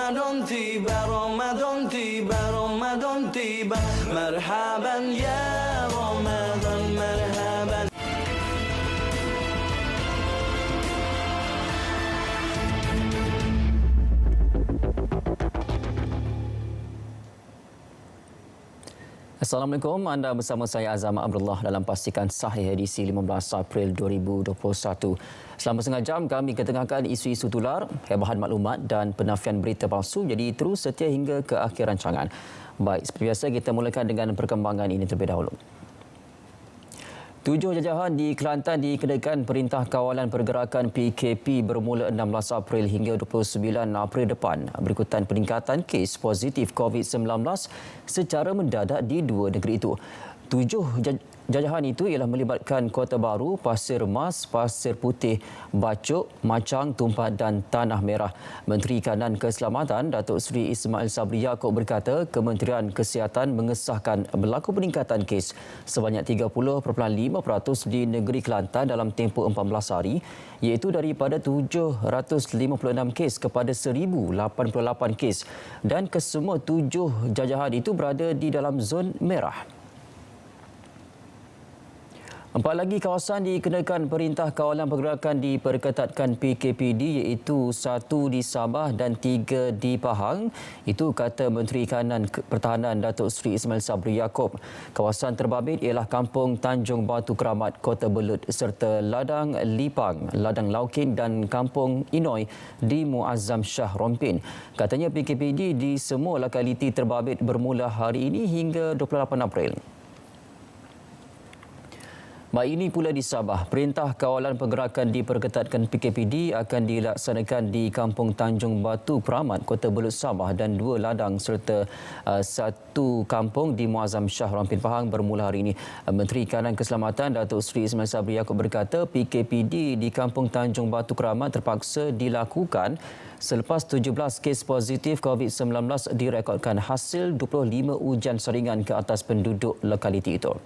رمضان تيبا رمضان تيبا رمضان تيبا مرحبا يا رمضان مرحبا. Assalamualaikum, anda bersama saya Azam Abdullah dalam Pastikan Sahih edisi 15 April 2021. Selama setengah jam kami ketengahkan isu-isu tular, hebahan maklumat dan penafian berita palsu, jadi terus setia hingga ke akhir rancangan. Baik, seperti biasa kita mulakan dengan perkembangan ini terlebih dahulu. 7 jajahan di Kelantan dikenakan Perintah Kawalan Pergerakan PKP bermula 16 April hingga 29 April depan berikutan peningkatan kes positif COVID-19 secara mendadak di dua negeri itu. 7 jajahan itu ialah melibatkan Kota Baru, Pasir Mas, Pasir Putih, Bacok, Macang, Tumpat dan Tanah Merah. Menteri Kanan Keselamatan Datuk Seri Ismail Sabri Yaakob berkata Kementerian Kesihatan mengesahkan berlaku peningkatan kes sebanyak 30.5% di negeri Kelantan dalam tempoh 14 hari iaitu daripada 756 kes kepada 1,088 kes dan kesemua 7 jajahan itu berada di dalam zon merah. 4 lagi kawasan dikenakan Perintah Kawalan Pergerakan diperketatkan PKPD iaitu 1 di Sabah dan 3 di Pahang. Itu kata Menteri Kanan Pertahanan Datuk Seri Ismail Sabri Yaakob. Kawasan terbabit ialah Kampung Tanjung Batu Keramat, Kota Belud serta Ladang Lipang, Ladang Laukin dan Kampung Inoi di Muazzam Shah Rompin. Katanya PKPD di semua lokaliti terbabit bermula hari ini hingga 28 April. Baik, ini pula di Sabah. Perintah Kawalan Pergerakan diperketatkan PKPD akan dilaksanakan di Kampung Tanjung Batu Keramat, Kota Belud Sabah dan 2 ladang serta 1 kampung di Muazzam Shah Rompin Pahang bermula hari ini. Menteri Kanan Keselamatan Datuk Seri Ismail Sabri Yaakob berkata PKPD di Kampung Tanjung Batu Keramat terpaksa dilakukan selepas 17 kes positif COVID-19 direkodkan hasil 25 ujian saringan ke atas penduduk lokaliti itu.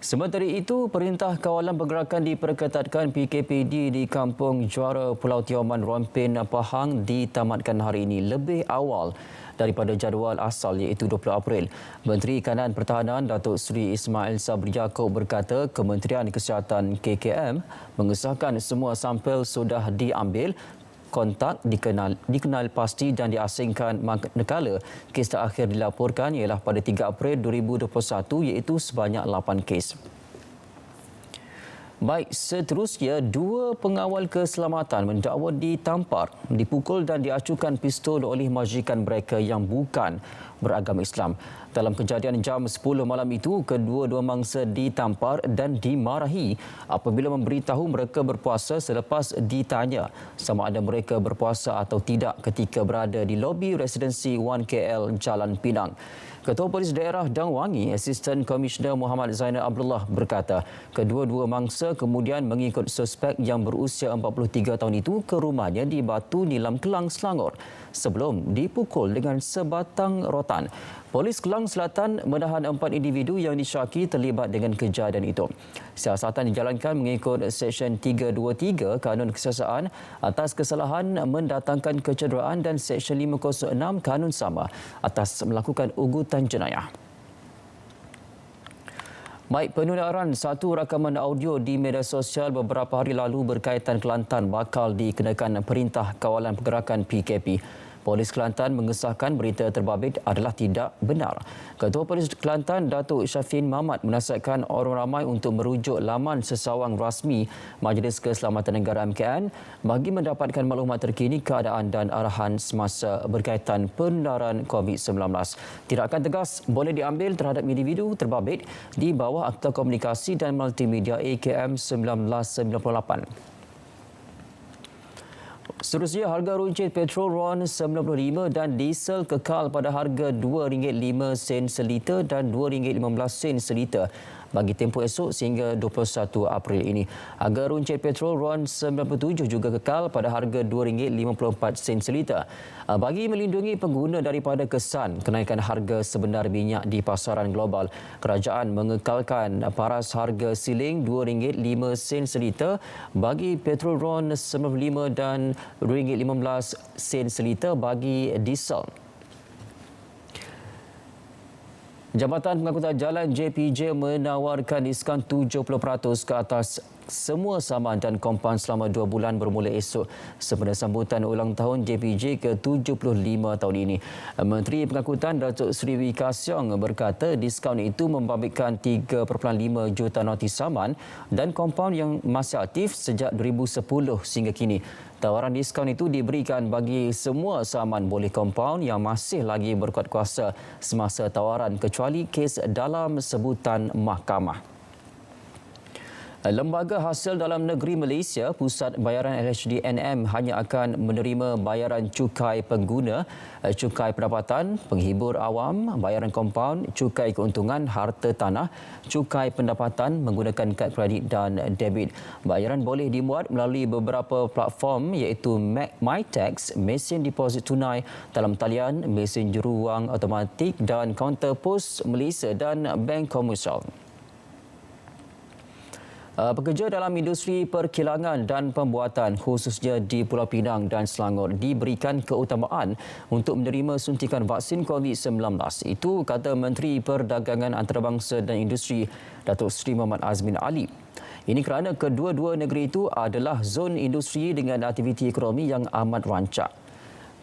Sementara itu, Perintah Kawalan Pergerakan diperketatkan PKPD di Kampung Juara Pulau Tioman Rompin Pahang ditamatkan hari ini lebih awal daripada jadual asal iaitu 20 April. Menteri Kanan Pertahanan Datuk Seri Ismail Sabri Yaakob berkata Kementerian Kesihatan KKM mengesahkan semua sampel sudah diambil, kontak dikenal pasti dan diasingkan manakala kes terakhir dilaporkan ialah pada 3 April 2021 iaitu sebanyak 8 kes. Baik, seterusnya 2 pengawal keselamatan mendakwa ditampar, dipukul dan diacukan pistol oleh majikan mereka yang bukan beragama Islam. Dalam kejadian jam 10 malam itu, kedua-dua mangsa ditampar dan dimarahi apabila memberitahu mereka berpuasa selepas ditanya sama ada mereka berpuasa atau tidak ketika berada di lobi residensi 1KL Jalan Pinang. Ketua Polis Daerah Dang Wangi, Asisten Komisioner Muhammad Zainal Abdullah berkata, kedua-dua mangsa kemudian mengikut suspek yang berusia 43 tahun itu ke rumahnya di Batu Nilam Kelang, Selangor sebelum dipukul dengan sebatang rotan. Polis Kelang Selatan menahan 4 individu yang disyaki terlibat dengan kejadian itu. Siasatan dijalankan mengikut Seksyen 323 Kanun Kesiasaan atas kesalahan mendatangkan kecederaan dan Seksyen 506 Kanun Sama atas melakukan ugutan jenayah. Baik, penudaran satu rakaman audio di media sosial beberapa hari lalu berkaitan Kelantan bakal dikenakan Perintah Kawalan Pergerakan PKP. Polis Kelantan mengesahkan berita terbabit adalah tidak benar. Ketua Polis Kelantan Datuk Syafin Mamat menasihatkan orang ramai untuk merujuk laman sesawang rasmi Majlis Keselamatan Negara MKN bagi mendapatkan maklumat terkini keadaan dan arahan semasa berkaitan penularan COVID-19. Tindakan tegas boleh diambil terhadap individu terbabit di bawah Akta Komunikasi dan Multimedia AKM 1998. Seterusnya, harga runcit petrol RON 95 dan diesel kekal pada harga RM2.05 seliter dan RM2.15 seliter bagi tempoh esok sehingga 21 April ini. Harga runcit petrol RON 97 juga kekal pada harga RM2.54 seliter. Bagi melindungi pengguna daripada kesan kenaikan harga sebenar minyak di pasaran global, kerajaan mengekalkan paras harga siling RM2.05 seliter bagi petrol RON 95 dan RM15 seliter bagi diesel. Jabatan Pengangkutan Jalan JPJ menawarkan diskaun 70% ke atas semua saman dan kompaun selama 2 bulan bermula esok sempena sambutan ulang tahun JPJ ke-75 tahun ini. Menteri Pengangkutan Datuk Seri Wee Ka Siong berkata diskaun itu membabitkan 3.5 juta notis saman dan kompaun yang masih aktif sejak 2010 sehingga kini. Tawaran diskaun itu diberikan bagi semua saman boleh kompaun yang masih lagi berkuat kuasa semasa tawaran kecuali kes dalam sebutan mahkamah. Lembaga Hasil Dalam Negeri Malaysia, Pusat Bayaran LHDNM hanya akan menerima bayaran cukai pengguna, cukai pendapatan, penghibur awam, bayaran kompaun, cukai keuntungan harta tanah, cukai pendapatan menggunakan kad kredit dan debit. Bayaran boleh dimuat melalui beberapa platform iaitu MyTax, mesin deposit tunai, dalam talian, mesin juru wang automatik dan kaunter pos Malaysia dan bank komersial. Pekerja dalam industri perkilangan dan pembuatan khususnya di Pulau Pinang dan Selangor diberikan keutamaan untuk menerima suntikan vaksin COVID-19. Itu kata Menteri Perdagangan Antarabangsa dan Industri Datuk Seri Muhammad Azmin Ali. Ini kerana kedua-dua negeri itu adalah zon industri dengan aktiviti ekonomi yang amat rancak.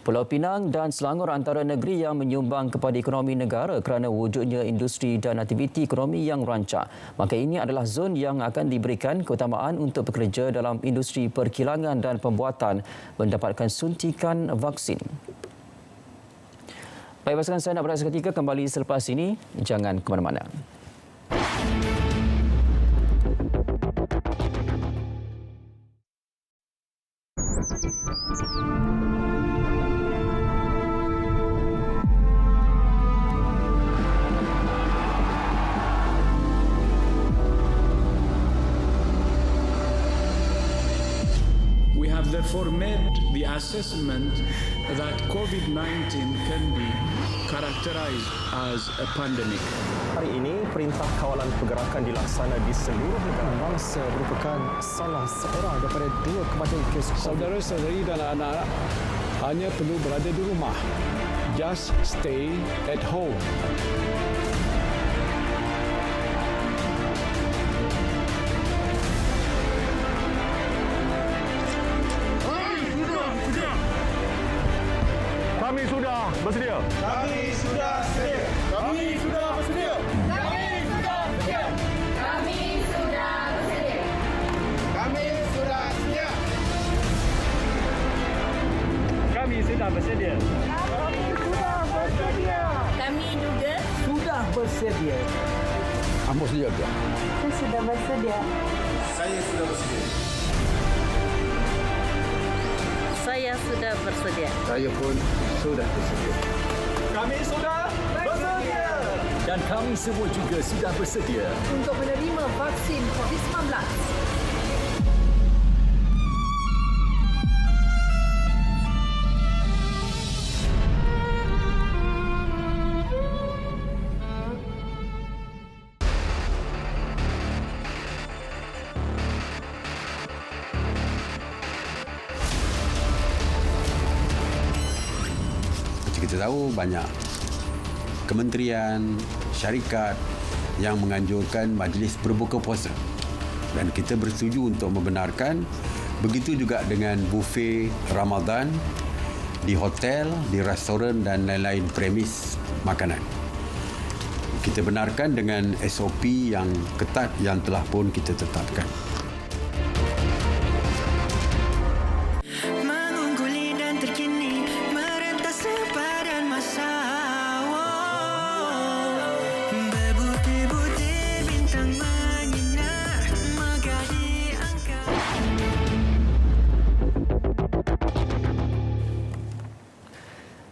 Pulau Pinang dan Selangor antara negeri yang menyumbang kepada ekonomi negara kerana wujudnya industri dan aktiviti ekonomi yang rancak. Maka ini adalah zon yang akan diberikan keutamaan untuk pekerja dalam industri perkilangan dan pembuatan mendapatkan suntikan vaksin. Baik, pasangan saya nak berehat seketika, kembali selepas ini. Jangan ke mana-mana. Therefore made the assessment that COVID-19 can be characterized as a pandemic. Hari ini, Perintah Kawalan Pergerakan dilaksana di seluruh negara bangsa merupakan salah seorang daripada 2 kematian kes COVID. Saudara-saudari dan anak-anak hanya perlu berada di rumah. Just stay at home. Kami sudah bersedia. Kami sudah sedia. Kami sudah bersedia. Kami sudah sedia. Kami sudah bersedia. Kami sudah sedia. Kami sudah bersedia. Kami sudah bersedia. Kami juga sudah bersedia. Ambo sedia ke? Saya sudah bersedia. Saya sudah bersedia. Saya sudah bersedia. Saya pun sudah bersedia. Kami sudah bersedia. Dan kami semua juga sudah bersedia Untuk menerima vaksin COVID-19. Kita tahu banyak kementerian, syarikat yang menganjurkan majlis berbuka puasa dan kita bersetuju untuk membenarkan. Begitu juga dengan buffet Ramadan di hotel, di restoran dan lain-lain premis makanan. Kita benarkan dengan SOP yang ketat yang telah pun kita tetapkan.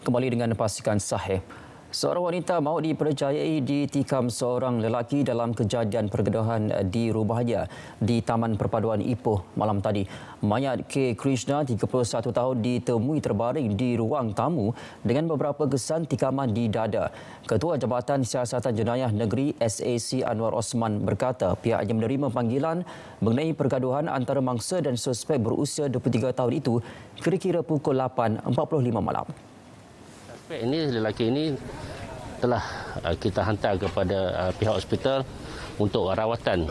Kembali dengan pastikan sahih. Seorang wanita maut dipercayai ditikam seorang lelaki dalam kejadian pergaduhan di rumahnya di Taman Perpaduan Ipoh malam tadi. Mayat K. Krishna, 31 tahun, ditemui terbaring di ruang tamu dengan beberapa kesan tikaman di dada. Ketua Jabatan Siasatan Jenayah Negeri SAC Anwar Osman berkata pihaknya menerima panggilan mengenai pergaduhan antara mangsa dan suspek berusia 23 tahun itu kira-kira pukul 8.45 malam. Lelaki ini telah kita hantar kepada pihak hospital untuk rawatan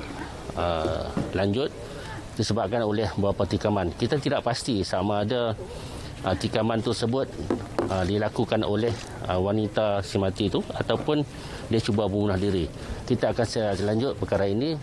lanjut disebabkan oleh beberapa tikaman. Kita tidak pasti sama ada tikaman tersebut dilakukan oleh wanita si mati itu ataupun dia cuba bunuh diri. Kita akan selanjut perkara ini.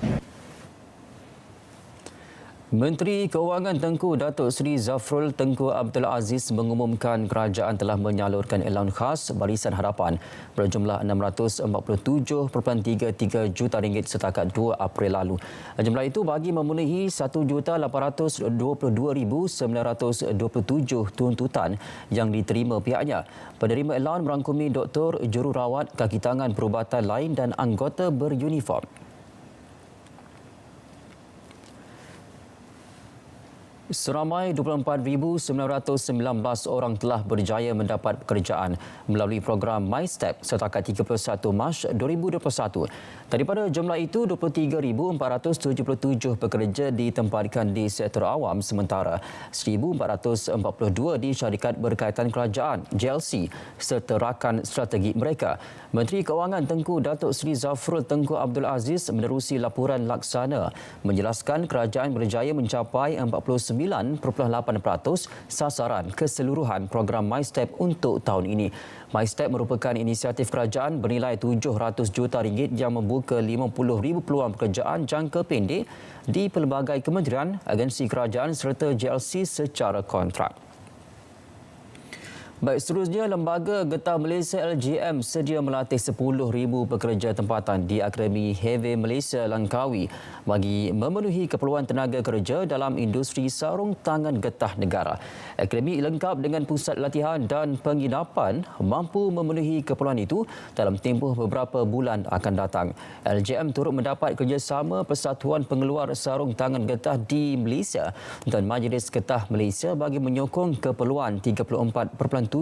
Menteri Keuangan Tengku Datuk Seri Zafrul Tengku Abdul Aziz mengumumkan kerajaan telah menyalurkan allowans khas Barisan Harapan berjumlah RM647.33 juta setakat 2 April lalu. Jumlah itu bagi memenuhi 1,822,927 tuntutan yang diterima pihaknya. Penerima allowans merangkumi doktor, jururawat, kaki tangan, perubatan lain dan anggota beruniform. Seramai 24,919 orang telah berjaya mendapat pekerjaan melalui program MyStep setakat 31 Mac 2021. Daripada jumlah itu, 23,477 pekerja ditempatkan di sektor awam sementara 1,442 di syarikat berkaitan kerajaan JLC serta rakan strategi mereka. Menteri Keuangan Tengku Datuk Seri Zafrul Tengku Abdul Aziz menerusi laporan laksana menjelaskan kerajaan berjaya mencapai 49.8% sasaran keseluruhan program MyStep untuk tahun ini. MyStep merupakan inisiatif kerajaan bernilai RM700 juta yang membuka 50,000 peluang pekerjaan jangka pendek di pelbagai kementerian, agensi kerajaan serta JLC secara kontrak. Baik, seterusnya, Lembaga Getah Malaysia LGM sedia melatih 10,000 pekerja tempatan di Akademi Heavy Malaysia Langkawi bagi memenuhi keperluan tenaga kerja dalam industri sarung tangan getah negara. Akademi lengkap dengan pusat latihan dan penginapan mampu memenuhi keperluan itu dalam tempoh beberapa bulan akan datang. LGM turut mendapat kerjasama Persatuan Pengeluar Sarung Tangan Getah di Malaysia dan Majlis Getah Malaysia bagi menyokong keperluan 34.7%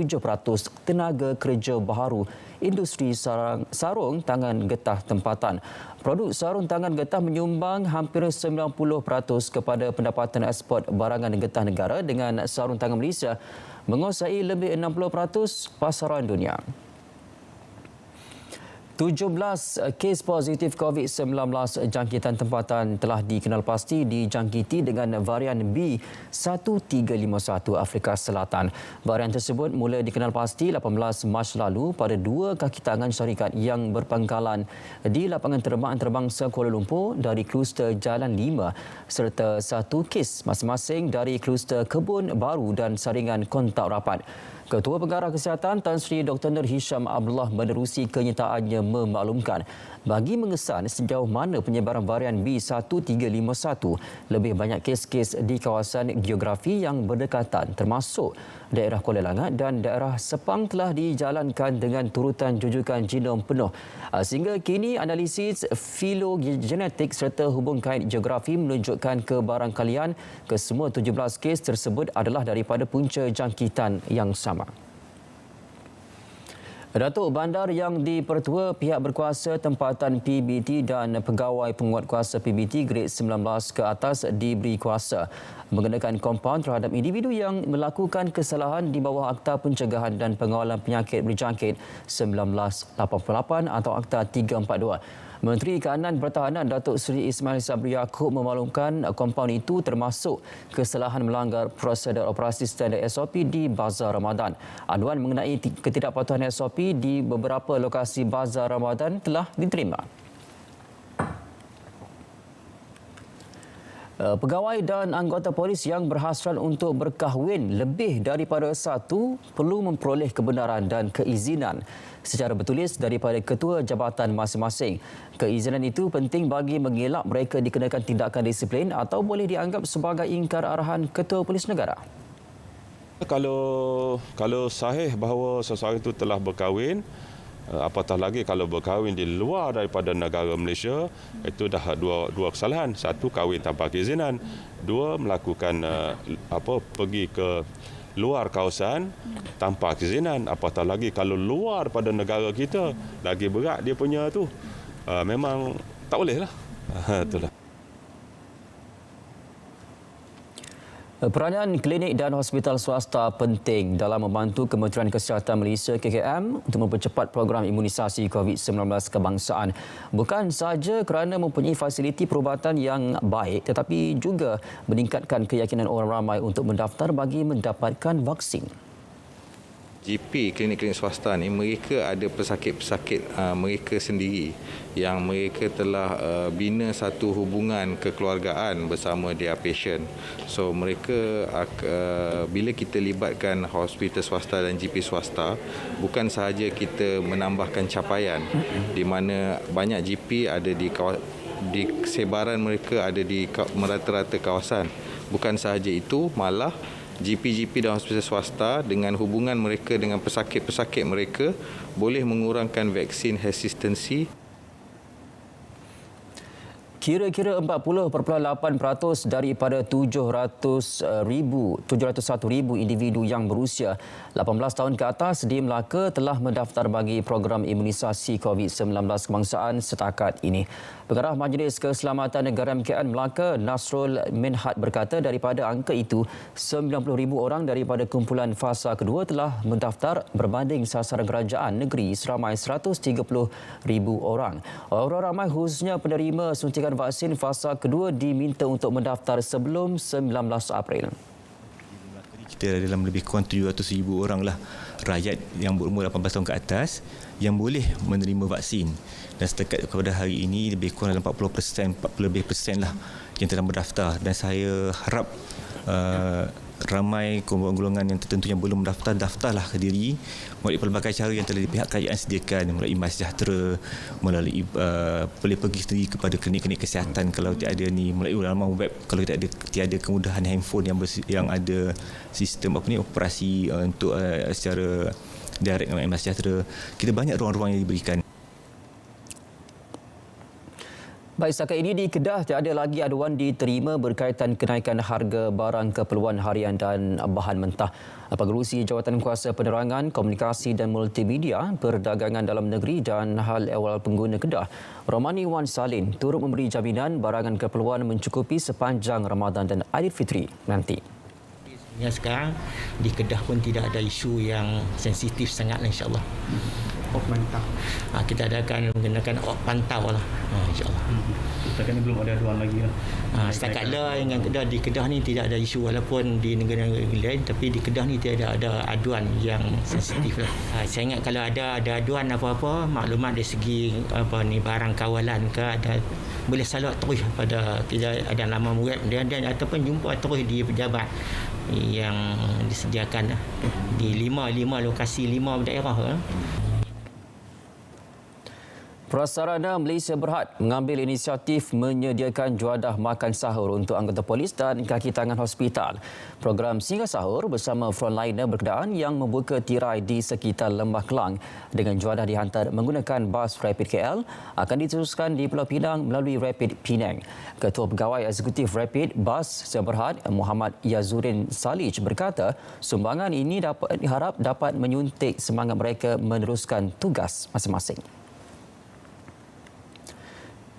tenaga kerja baharu industri sarung tangan getah tempatan. Produk sarung tangan getah menyumbang hampir 90% kepada pendapatan ekspor barangan getah negara dengan sarung tangan Malaysia menguasai lebih 60% pasaran dunia. 17 kes positif COVID-19 jangkitan tempatan telah dikenal pasti dijangkiti dengan varian B1351 Afrika Selatan. Varian tersebut mula dikenal pasti 18 Mac lalu pada 2 kaki tangan syarikat yang berpangkalan di lapangan terbang antarabangsa Kuala Lumpur dari kluster Jalan 5 serta 1 kes masing-masing dari kluster Kebun Baru dan saringan kontak rapat. Ketua Pengarah Kesihatan Tan Sri Dr. Nur Hisham Abdullah menerusi kenyataannya memaklumkan bagi mengesan sejauh mana penyebaran varian B1351, lebih banyak kes-kes di kawasan geografi yang berdekatan termasuk daerah Kuala Langat dan daerah Sepang telah dijalankan dengan turutan jujukan genom penuh. Sehingga kini analisis filogenetik serta hubung kait geografi menunjukkan kebarangkalian kesemua 17 kes tersebut adalah daripada punca jangkitan yang sama. Datuk Bandar yang dipertua pihak berkuasa tempatan PBT dan pegawai penguatkuasa PBT grade 19 ke atas diberi kuasa mengenakan kompaun terhadap individu yang melakukan kesalahan di bawah Akta Pencegahan dan Pengawalan Penyakit Berjangkit 1988 atau Akta 342. Menteri Kanan Pertahanan Datuk Seri Ismail Sabri Yaakob memaklumkan kompaun itu termasuk kesalahan melanggar prosedur operasi standard SOP di Bazar Ramadan. Aduan mengenai ketidakpatuhan SOP di beberapa lokasi Bazar Ramadan telah diterima. Pegawai dan anggota polis yang berhasrat untuk berkahwin lebih daripada satu perlu memperoleh kebenaran dan keizinan secara bertulis daripada ketua jabatan masing-masing. Keizinan itu penting bagi mengelak mereka dikenakan tindakan disiplin atau boleh dianggap sebagai ingkar arahan ketua polis negara. Kalau sahih bahawa seseorang itu telah berkahwin, Apatah lagi kalau berkahwin di luar daripada negara Malaysia, itu dah dua kesalahan. Satu, kahwin tanpa keizinan. Dua, melakukan pergi ke luar kawasan tanpa keizinan. Apatah lagi kalau luar pada negara kita, lagi berat dia punya tu. Memang tak boleh lah. Itulah. Peranan klinik dan hospital swasta penting dalam membantu Kementerian Kesihatan Malaysia KKM untuk mempercepat program imunisasi COVID-19 kebangsaan. Bukan sahaja kerana mempunyai fasiliti perubatan yang baik, tetapi juga meningkatkan keyakinan orang ramai untuk mendaftar bagi mendapatkan vaksin. GP klinik-klinik swasta ni mereka ada pesakit-pesakit mereka sendiri yang mereka telah bina satu hubungan kekeluargaan bersama their patient. So mereka bila kita libatkan hospital swasta dan GP swasta, bukan sahaja kita menambahkan capaian di mana banyak GP ada di sebaran mereka ada di merata-rata kawasan. Bukan sahaja itu, malah GP-GP dan hospital swasta dengan hubungan mereka dengan pesakit-pesakit mereka boleh mengurangkan vaksin hesitansi. Kira-kira 40.8% daripada 701,000 individu yang berusia 18 tahun ke atas di Melaka telah mendaftar bagi program imunisasi COVID-19 kebangsaan setakat ini. Pengarah Majlis Keselamatan Negara MKN Melaka, Nasrul Minhad berkata daripada angka itu, 90,000 orang daripada kumpulan fasa kedua telah mendaftar berbanding sasaran kerajaan negeri seramai 130,000 orang. Orang ramai khususnya penerima suntikan vaksin fasa kedua diminta untuk mendaftar sebelum 19 April. Kita dalam lebih kurang 700,000 orang lah rakyat yang berumur 18 tahun ke atas yang boleh menerima vaksin. Dan setakat kepada hari ini lebih kurang dalam 40% lah yang telah berdaftar. Dan saya harap ramai golongan yang tertentu yang belum mendaftar, daftarlah ke diri melalui pelbagai cara yang telah pihak kerajaan sediakan, melalui MySejahtera, melalui boleh pergi sendiri kepada klinik-klinik kesihatan kalau tiada ni, melalui laman web kalau tiada kemudahan handphone yang ada sistem operasi untuk secara direct dengan MySejahtera. Kita banyak ruang-ruang yang diberikan. Baik, setakat ini di Kedah tiada lagi aduan diterima berkaitan kenaikan harga barang keperluan harian dan bahan mentah. Pengerusi Jawatan Kuasa Penerangan, Komunikasi dan Multimedia, Perdagangan Dalam Negeri dan Hal Ehwal Pengguna Kedah, Romani Wan Salin, turut memberi jaminan barangan keperluan mencukupi sepanjang Ramadan dan Aidilfitri nanti. Sekarang di Kedah pun tidak ada isu yang sensitif sangatlah, insya-Allah. Pantau. Kita akan menggunakan pantau lah, insya-Allah. Setakat ni belum ada aduan lagi lah. Setakatlah yang di Kedah ni tidak ada isu, walaupun di negara-negara lain, tapi di Kedah ni tidak ada aduan yang sensitif lah. Saya ingat kalau ada aduan apa-apa, maklumat dari segi barang kawalan ke, ada boleh salak terus pada kita ada laman web dan ataupun jumpa terus di pejabat yang disediakan di 5 lokasi 5 daerah. Prasarana Malaysia Berhad mengambil inisiatif menyediakan juadah makan sahur untuk anggota polis dan kaki tangan hospital. Program Singgah Sahur bersama frontliner berkenaan yang membuka tirai di sekitar Lembah Kelang dengan juadah dihantar menggunakan bas Rapid KL akan diteruskan di Pulau Pinang melalui Rapid Penang. Ketua Pegawai Eksekutif Rapid Bas Berhad, Muhammad Yazurin Salij berkata sumbangan ini diharap dapat menyuntik semangat mereka meneruskan tugas masing-masing.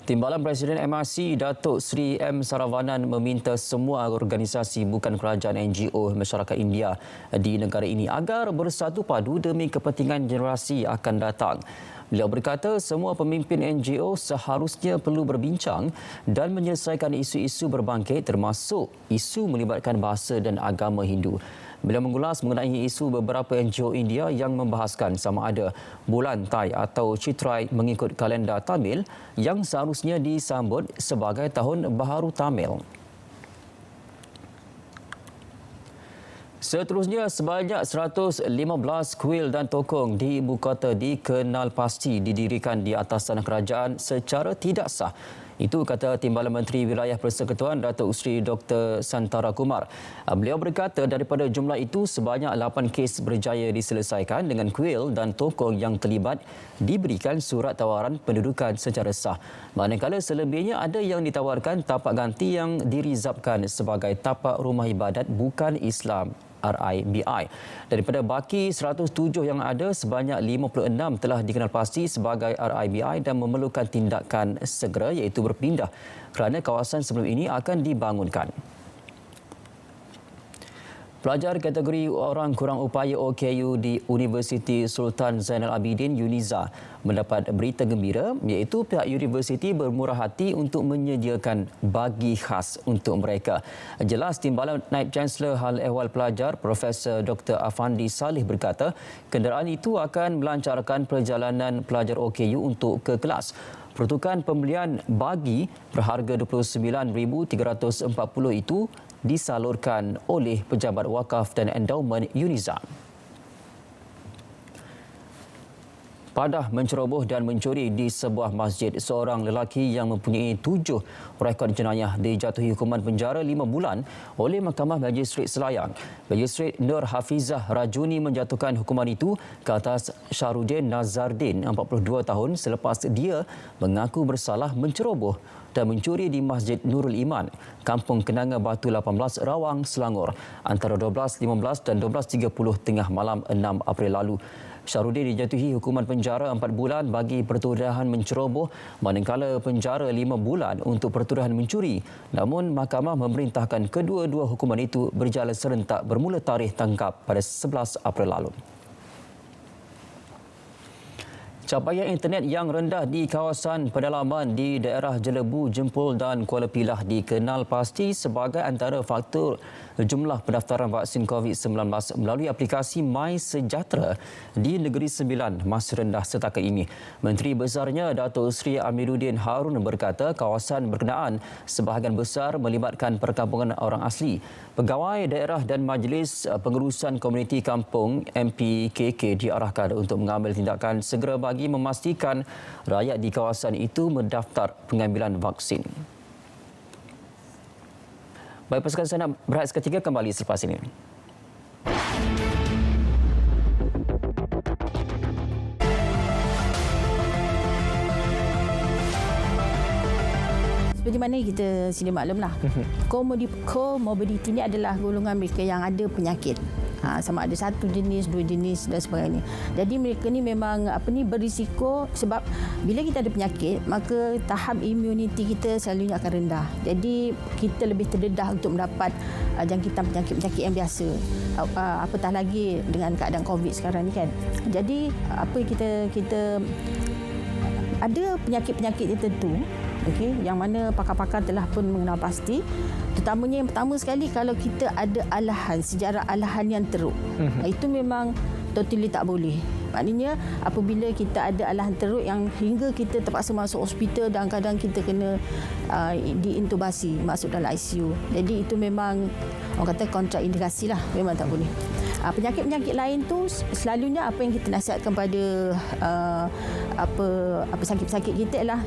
Timbalan Presiden MRC Datuk Seri M. Saravanan meminta semua organisasi bukan kerajaan NGO masyarakat India di negara ini agar bersatu padu demi kepentingan generasi akan datang. Beliau berkata semua pemimpin NGO seharusnya perlu berbincang dan menyelesaikan isu-isu berbangkit termasuk isu melibatkan bahasa dan agama Hindu. Beliau mengulas mengenai isu beberapa NGO India yang membahaskan sama ada bulan Thai atau Chitrai mengikut kalender Tamil yang seharusnya disambut sebagai Tahun Baharu Tamil. Seterusnya, sebanyak 115 kuil dan tokong di ibu kota dikenal pasti didirikan di atas tanah kerajaan secara tidak sah. Itu kata Timbalan Menteri Wilayah Persekutuan Datuk Seri Dr. Santara Kumar. Beliau berkata daripada jumlah itu sebanyak 8 kes berjaya diselesaikan dengan kuil dan tokoh yang terlibat diberikan surat tawaran pendudukan secara sah. Manakala selebihnya ada yang ditawarkan tapak ganti yang dirizabkan sebagai tapak rumah ibadat bukan Islam. RIBI. Daripada baki 107 yang ada, sebanyak 56 telah dikenal pasti sebagai RIBI dan memerlukan tindakan segera iaitu berpindah kerana kawasan sebelum ini akan dibangunkan. Pelajar kategori orang kurang upaya OKU di Universiti Sultan Zainal Abidin UNIZA mendapat berita gembira iaitu pihak universiti bermurah hati untuk menyediakan bagi khas untuk mereka. Jelas Timbalan Naib Chancellor Hal Ehwal Pelajar Profesor Dr. Afandi Salih berkata kenderaan itu akan melancarkan perjalanan pelajar OKU untuk ke kelas. Pertukaran pembelian bagi berharga RM29,340 itu disalurkan oleh Pejabat Wakaf dan Endowment UNIZA. Padah menceroboh dan mencuri di sebuah masjid. Seorang lelaki yang mempunyai 7 rekod jenayah dijatuhi hukuman penjara 5 bulan oleh Mahkamah Magistrate Selayang. Magistrate Nur Hafizah Rajuni menjatuhkan hukuman itu ke atas Syahrudin Nazardin, 42 tahun, selepas dia mengaku bersalah menceroboh dan mencuri di Masjid Nurul Iman, Kampung Kenanga Batu 18, Rawang, Selangor antara 12.15 dan 12.30 tengah malam 6 April lalu. Syahrudin dijatuhi hukuman penjara 4 bulan bagi pertuduhan menceroboh manakala penjara 5 bulan untuk pertuduhan mencuri. Namun mahkamah memerintahkan kedua-dua hukuman itu berjalan serentak bermula tarikh tangkap pada 11 April lalu. Capaian internet yang rendah di kawasan pedalaman di daerah Jelebu, Jempol dan Kuala Pilah dikenal pasti sebagai antara faktor jumlah pendaftaran vaksin COVID-19 melalui aplikasi MySejahtera di Negeri Sembilan masih rendah setakat ini. Menteri Besarnya Datuk Seri Amiruddin Harun berkata kawasan berkenaan sebahagian besar melibatkan perkampungan orang asli. Pegawai daerah dan Majlis Pengurusan Komuniti Kampung MPKK diarahkan untuk mengambil tindakan segera bagi memastikan rakyat di kawasan itu mendaftar pengambilan vaksin. Baik, pasukan saya nak berehat seketika, kembali selepas ini. Seperti mana kita sedia maklumlah, comorbidity ini adalah golongan mereka yang ada penyakit. Sama ada 1 jenis, 2 jenis dan sebagainya. Jadi mereka ni memang berisiko sebab bila kita ada penyakit, maka tahap imuniti kita selalunya akan rendah. Jadi kita lebih terdedah untuk mendapat jangkitan penyakit-penyakit yang biasa. Apatah lagi dengan keadaan COVID sekarang ni kan. Jadi apa kita ada penyakit-penyakit tertentu, okey, yang mana pakar-pakar telah pun mengenal pasti. Terutamanya yang pertama sekali, kalau kita ada alahan, sejarah alahan yang teruk. Itu memang totally tak boleh. Maknanya apabila kita ada alahan teruk yang hingga kita terpaksa masuk hospital dan kadang kita kena diintubasi, masuk dalam ICU. Jadi itu memang orang kata kontraindikasi lah, memang tak boleh. Penyakit-penyakit lain tu selalunya apa yang kita nasihatkan pada apa sakit-sakit kita ialah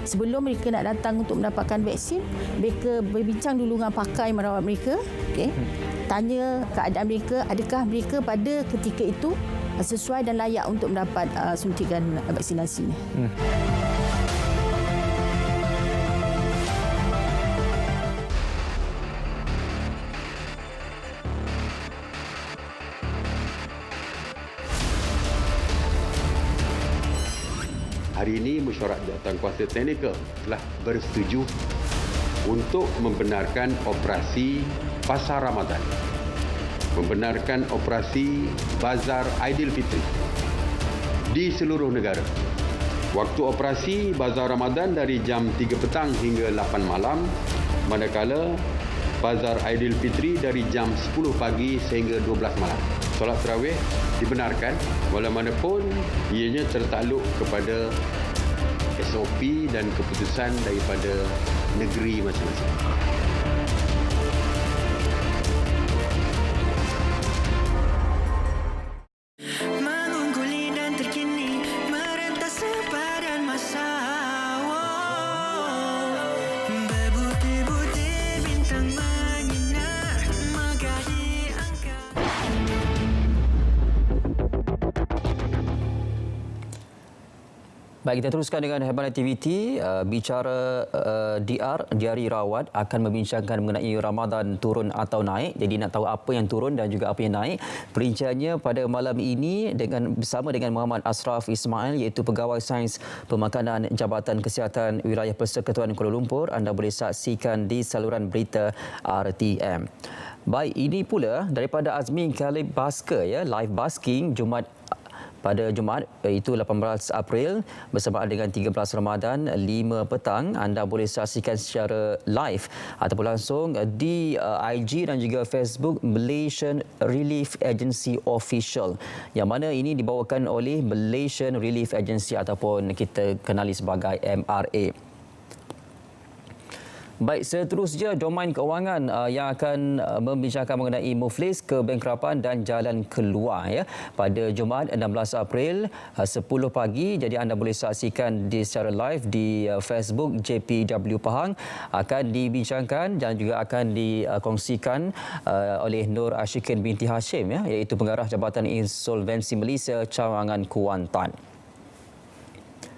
sebelum mereka nak datang untuk mendapatkan vaksin, mereka berbincang dulu dengan pakar yang merawat mereka, okey. Tanya keadaan mereka, adakah mereka pada ketika itu sesuai dan layak untuk mendapat suntikan vaksinasi ni. Hari ini mesyuarat jawatankuasa teknikal telah bersetuju untuk membenarkan operasi Pasar Ramadan, membenarkan operasi Bazar Aidilfitri di seluruh negara. Waktu operasi Bazar Ramadan dari jam 3 petang hingga 8 malam, manakala Bazar Aidilfitri dari jam 10 pagi sehingga 12 malam. Solat tarawih dibenarkan walaupun ianya tertakluk kepada SOP dan keputusan daripada negeri masing-masing. Mengungguli dan terkini merentas sepadan masa. Baik, kita teruskan dengan Hebat Aktiviti. Bicara Diari Rawat akan membincangkan mengenai Ramadan turun atau naik. Jadi nak tahu apa yang turun dan juga apa yang naik. Perinciannya pada malam ini bersama dengan Muhammad Ashraf Ismail, iaitu Pegawai Sains Pemakanan Jabatan Kesihatan Wilayah Persekutuan Kuala Lumpur. Anda boleh saksikan di saluran berita RTM. Baik, ini pula daripada Azmi Khalid Basker, live basking pada Jumaat, iaitu 18 April bersamaan dengan 13 Ramadan 5 petang. Anda boleh saksikan secara live ataupun langsung di IG dan juga Facebook Malaysian Relief Agency Official, yang mana ini dibawakan oleh Malaysian Relief Agency ataupun kita kenali sebagai MRA. Baik, seterusnya domain keuangan yang akan membincangkan mengenai muflis, kebangkrapan dan jalan keluar pada Jumaat 16 April 10 pagi. Jadi anda boleh saksikan secara live di Facebook JPW Pahang, akan dibincangkan dan juga akan dikongsikan oleh Nur Ashikin binti Hashim, iaitu Pengarah Jabatan Insolvensi Malaysia Cawangan Kuantan.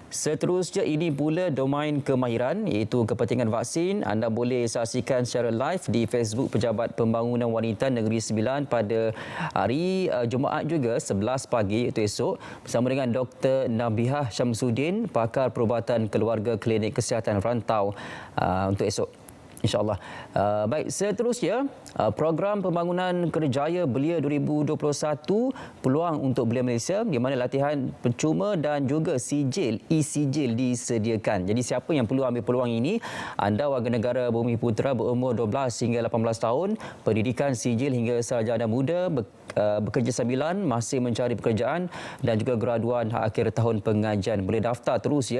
Seterusnya ini pula domain kemahiran, iaitu kepentingan vaksin. Anda boleh saksikan secara live di Facebook Pejabat Pembangunan Wanita Negeri Sembilan pada hari Jumaat juga 11 pagi, iaitu esok, bersama dengan Dr. Nabihah Syamsuddin, pakar perubatan keluarga Klinik Kesihatan Rantau untuk esok, InsyaAllah. Baik, seterusnya program pembangunan kerjaya belia 2021, peluang untuk belia Malaysia, di mana latihan percuma dan juga sijil, e-sijil disediakan. Jadi siapa yang perlu ambil peluang ini? Anda warga negara Bumi Putera berumur 12 hingga 18 tahun, pendidikan sijil hingga sarjana muda, bekerja sambilan, masih mencari pekerjaan dan juga graduan akhir tahun pengajian. Boleh daftar terus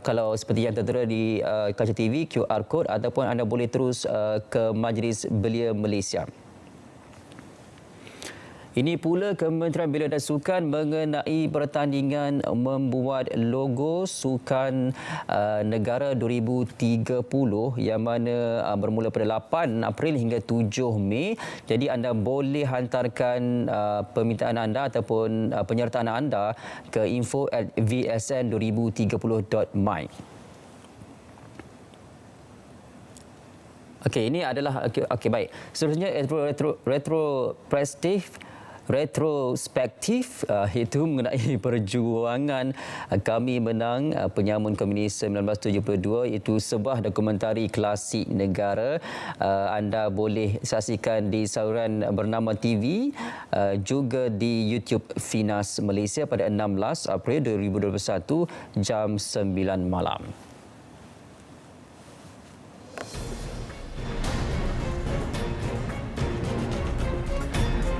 kalau seperti yang tertera di kaca TV, QR code, ataupun anda boleh terus ke Majlis Belia Malaysia. Ini pula Kementerian Belia dan Sukan mengenai pertandingan membuat logo Sukan Negara 2030 yang mana bermula pada 8 April hingga 7 Mei. Jadi anda boleh hantarkan permintaan anda ataupun penyertaan anda ke info@vsn2030.my. Okey, ini adalah baik. Seterusnya retrospektif itu mengenai perjuangan kami menang penyamun komunis 1972, itu sebuah dokumentari klasik negara. Anda boleh saksikan di saluran bernama TV, juga di YouTube Finas Malaysia pada 16 April 2021 jam 9 malam.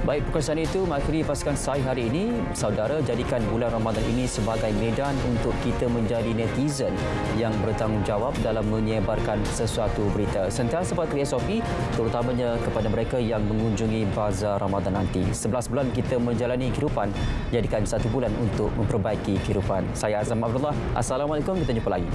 Baik, perkongsian itu mengakhiri pasukan saya hari ini. Saudara, jadikan bulan Ramadan ini sebagai medan untuk kita menjadi netizen yang bertanggungjawab dalam menyebarkan sesuatu berita. Sentiasa patuhi SOP, terutamanya kepada mereka yang mengunjungi bazar Ramadan nanti. 11 bulan kita menjalani kehidupan, jadikan 1 bulan untuk memperbaiki kehidupan. Saya Azam Abdullah. Assalamualaikum, kita jumpa lagi.